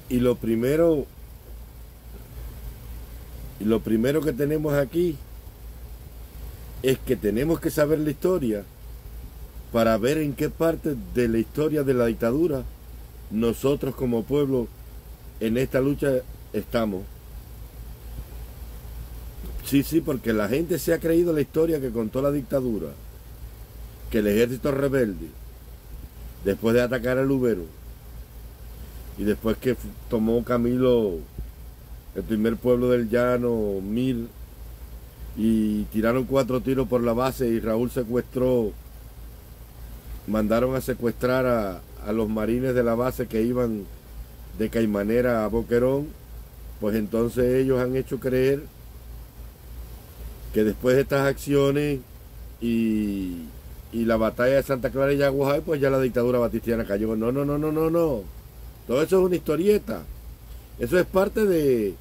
Y lo primero, que tenemos aquí es que tenemos que saber la historia para ver en qué parte de la historia de la dictadura nosotros como pueblo en esta lucha estamos. Sí, porque la gente se ha creído la historia que contó la dictadura, que el ejército rebelde, después de atacar a Lubero, y después que tomó Camilo el primer pueblo del llano, Mir, y tiraron 4 tiros por la base y Raúl mandaron a secuestrar a los marines de la base que iban de Caimanera a Boquerón, pues entonces ellos han hecho creer que después de estas acciones y la batalla de Santa Clara y Yaguajay, pues ya la dictadura batistiana cayó. No. Todo eso es una historieta. Eso es parte de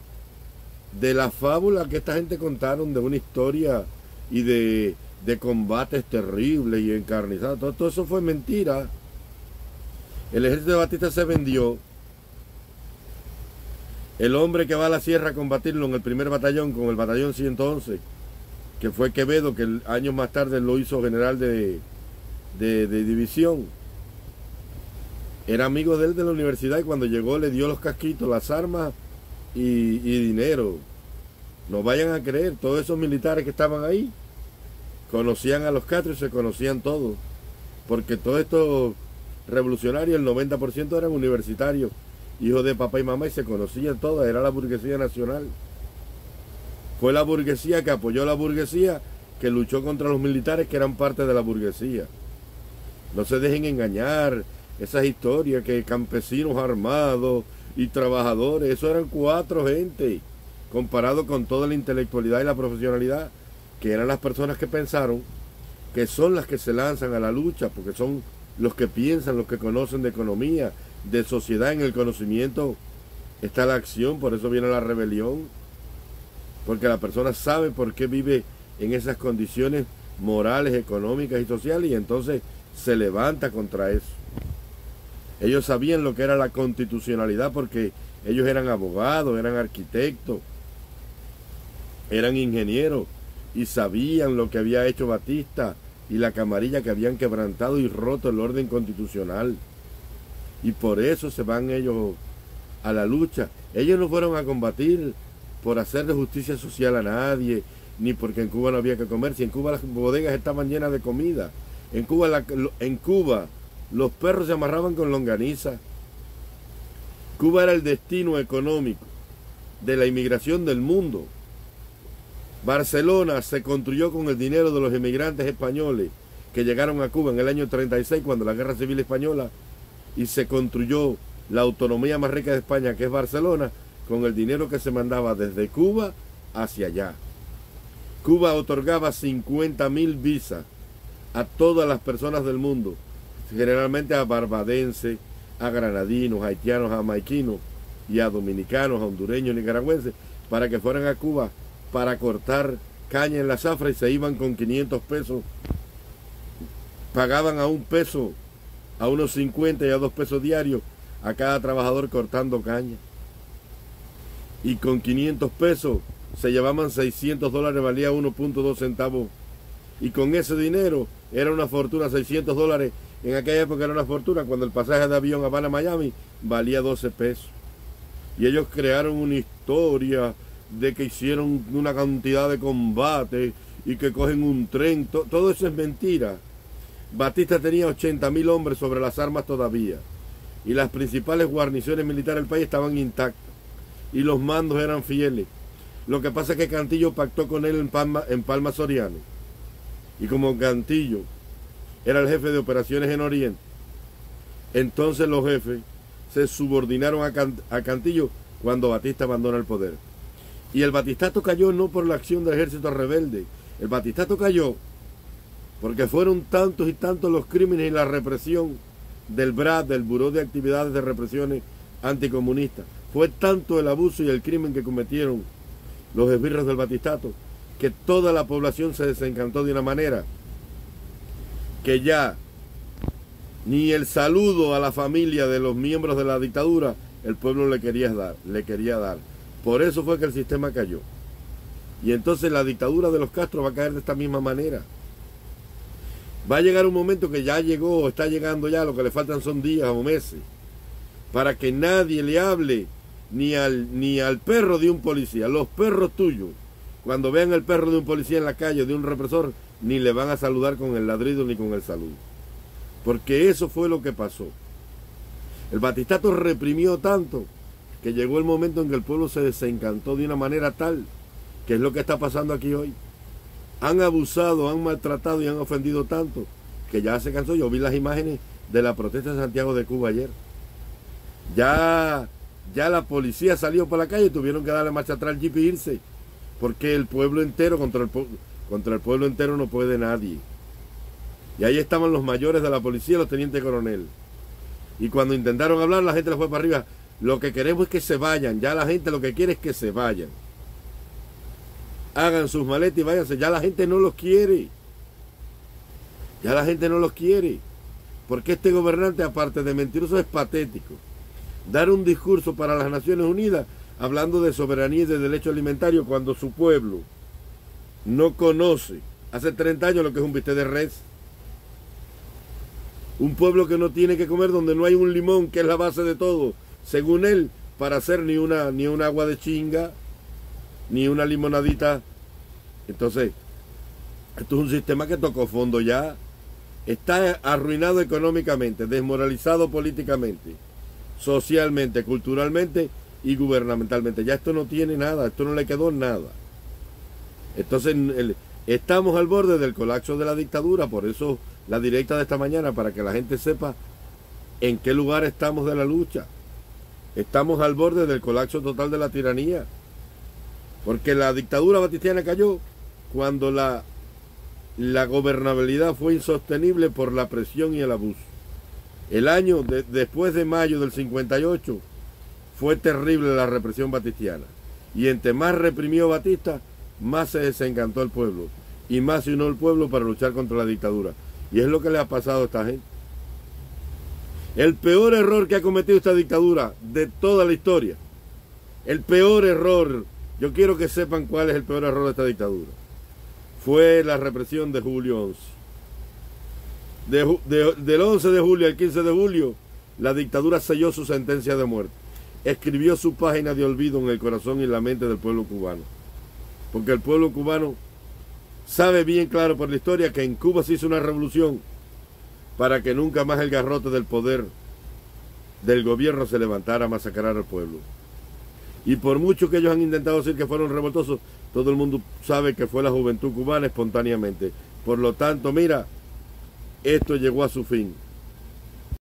la fábula que esta gente contaron, de una historia y de combates terribles y encarnizados. Todo eso fue mentira. El ejército de Batista se vendió. El hombre que va a la sierra a combatirlo en el primer batallón, con el batallón 111, que fue Quevedo, que años más tarde lo hizo general de división, era amigo de él de la universidad, y cuando llegó le dio los casquitos, las armas y dinero. No vayan a creer, todos esos militares que estaban ahí conocían a los Castro y se conocían todos, porque todos estos revolucionarios, el 90% eran universitarios, hijos de papá y mamá, y se conocían todos. Era la burguesía nacional. Fue la burguesía que apoyó a la burguesía, que luchó contra los militares que eran parte de la burguesía. No se dejen engañar, esas historias que campesinos armados y trabajadores, eso eran 4 gente, comparado con toda la intelectualidad y la profesionalidad, que eran las personas que pensaron, que son las que se lanzan a la lucha, porque son los que piensan, los que conocen de economía, de sociedad. En el conocimiento está la acción, por eso viene la rebelión, porque la persona sabe por qué vive en esas condiciones morales, económicas y sociales, y entonces se levanta contra eso. Ellos sabían lo que era la constitucionalidad, porque ellos eran abogados, eran arquitectos, eran ingenieros, y sabían lo que había hecho Batista y la camarilla, que habían quebrantado y roto el orden constitucional. Y por eso se van ellos a la lucha. Ellos no fueron a combatir por hacerle justicia social a nadie, ni porque en Cuba no había que comer. Si en Cuba las bodegas estaban llenas de comida. En Cuba los perros se amarraban con longaniza. Cuba era el destino económico de la inmigración del mundo. Barcelona se construyó con el dinero de los inmigrantes españoles que llegaron a Cuba en el año 36, cuando la Guerra Civil Española, y se construyó la autonomía más rica de España, que es Barcelona, con el dinero que se mandaba desde Cuba hacia allá. Cuba otorgaba 50.000 visas a todas las personas del mundo, generalmente a barbadenses, a granadinos, a haitianos, a jamaiquinos y a dominicanos, a hondureños, nicaragüenses, para que fueran a Cuba para cortar caña en la zafra, y se iban con 500 pesos. Pagaban a 1 peso, a unos 50 y a 2 pesos diarios a cada trabajador cortando caña. Y con 500 pesos se llevaban $600, valía 1.2 centavos. Y con ese dinero era una fortuna. $600 en aquella época era una fortuna, cuando el pasaje de avión Habana-Miami valía 12 pesos. Y ellos crearon una historia de que hicieron una cantidad de combates y que cogen un tren. Todo eso es mentira. Batista tenía 80.000 hombres sobre las armas todavía, y las principales guarniciones militares del país estaban intactas, y los mandos eran fieles. Lo que pasa es que Cantillo pactó con él en Palma Soriano, y como Cantillo era el jefe de operaciones en Oriente, entonces los jefes se subordinaron a Cantillo cuando Batista abandona el poder. Y el batistato cayó no por la acción del ejército rebelde, el batistato cayó porque fueron tantos y tantos los crímenes y la represión del BRAD, del Buró de Actividades de Represiones Anticomunistas. Fue tanto el abuso y el crimen que cometieron los esbirros del batistato, que toda la población se desencantó de una manera que ya ni el saludo a la familia de los miembros de la dictadura el pueblo le quería dar. Por eso fue que el sistema cayó. Y entonces la dictadura de los Castro va a caer de esta misma manera. Va a llegar un momento que ya llegó, está llegando ya, lo que le faltan son días o meses, para que nadie le hable ni al perro de un policía. Los perros tuyos, cuando vean el perro de un policía en la calle, de un represor, ni le van a saludar con el ladrido ni con el saludo. Porque eso fue lo que pasó. El batistato reprimió tanto que llegó el momento en que el pueblo se desencantó de una manera tal, que es lo que está pasando aquí hoy. Han abusado, han maltratado y han ofendido tanto que ya se cansó. Yo vi las imágenes de la protesta de Santiago de Cuba ayer. Ya la policía salió por la calle y tuvieron que darle marcha atrás al jeep e irse, porque el pueblo entero, contra el pueblo entero no puede nadie. Y ahí estaban los mayores de la policía, los tenientes coronel. Y cuando intentaron hablar, la gente les fue para arriba. Lo que queremos es que se vayan. Ya la gente lo que quiere es que se vayan. Hagan sus maletas y váyanse. Ya la gente no los quiere. Ya la gente no los quiere. Porque este gobernante, aparte de mentiroso, es patético. Dar un discurso para las Naciones Unidas hablando de soberanía y de derecho alimentario cuando su pueblo no conoce hace 30 años lo que es un bistec de res. Un pueblo que no tiene que comer, donde no hay un limón, que es la base de todo, según él, para hacer ni un agua de chinga, ni una limonadita. Entonces, esto es un sistema que tocó fondo ya. Está arruinado económicamente, desmoralizado políticamente, socialmente, culturalmente y gubernamentalmente. Ya esto no tiene nada, esto no le quedó nada. Entonces, estamos al borde del colapso de la dictadura. Por eso la directa de esta mañana, para que la gente sepa en qué lugar estamos de la lucha. Estamos al borde del colapso total de la tiranía. Porque la dictadura batistiana cayó cuando la gobernabilidad fue insostenible por la presión y el abuso. El año después de mayo del 58 fue terrible la represión batistiana. Y entre más reprimió Batista, más se desencantó el pueblo. Y más se unió el pueblo para luchar contra la dictadura. Y es lo que le ha pasado a esta gente. El peor error que ha cometido esta dictadura de toda la historia. El peor error. Yo quiero que sepan cuál es el peor error de esta dictadura. Fue la represión de julio 11. Del 11 de julio al 15 de julio, la dictadura selló su sentencia de muerte. Escribió su página de olvido en el corazón y en la mente del pueblo cubano. Porque el pueblo cubano sabe bien claro por la historia que en Cuba se hizo una revolución para que nunca más el garrote del poder del gobierno se levantara a masacrar al pueblo. Y por mucho que ellos han intentado decir que fueron revoltosos, todo el mundo sabe que fue la juventud cubana espontáneamente. Por lo tanto, mira, esto llegó a su fin.